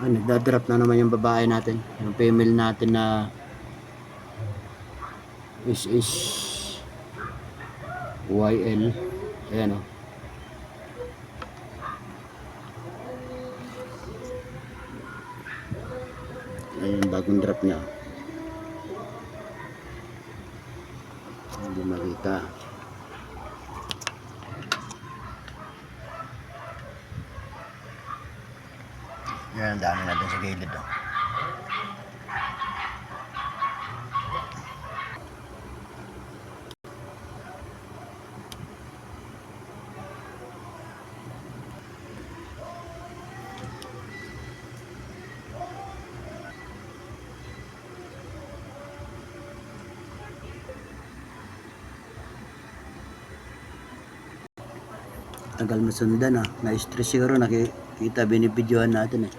Nagdadrop na naman yung babae natin, yung female natin na is YL. Ayan o. Ayan yung bagong drop niya. Hindi makita. Yan, ang dami na dun sa gilid o. Tagal masundan ah. Na-stress siguro, nakikita binibidyohan natin eh.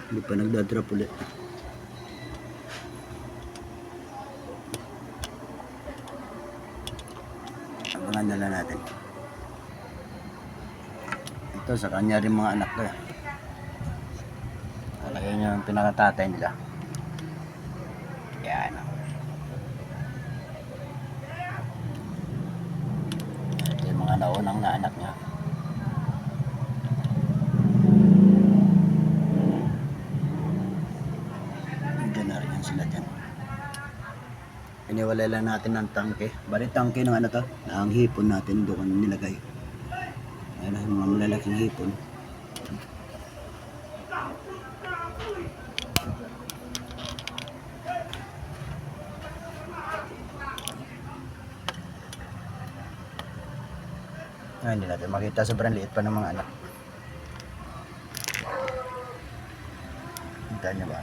Hindi pa nagdadrop ulit. Abangan na lang natin. Ito sa kanya rin mga anak ko. Talagay niya yung pinakatatay nila. Yan. Ito yung mga naunang na anak niya. Diyan na rin sila dyan. Iniwalay lang natin ng tangke. Bali tangke ng ano to? Ang hipon natin doon nilagay. Ayan ang mga malalaking hipon. Hindi natin makita, sobrang liit pa ng mga anak. Kita niyo ba?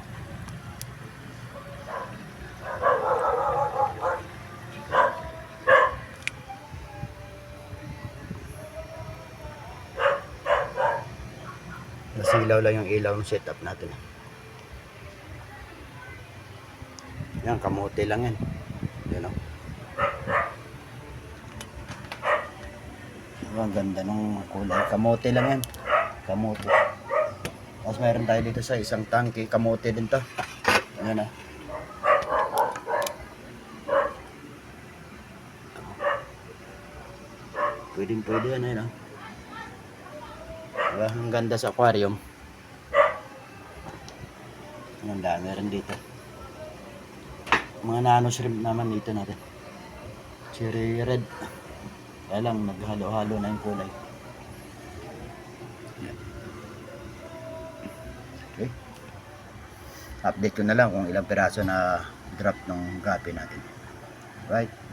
Nasilaw lang yung ilaw ng setup natin. Yan, kamote lang yan. Yan o. Ang ganda ng kulay. Kamote lang yan. Kamote. Tapos mayroon tayo dito sa isang tangke. Kamote din to. Ayan na. Pwede yan. Ayan o. Diba? Ang ganda sa aquarium. Ang dami rin dito. Mga nano shrimp naman dito natin. Cherry red. Kaya lang naghalo-halo na yung kulay. Okay. Update ko na lang kung ilang piraso na drop ng gapi natin. Right.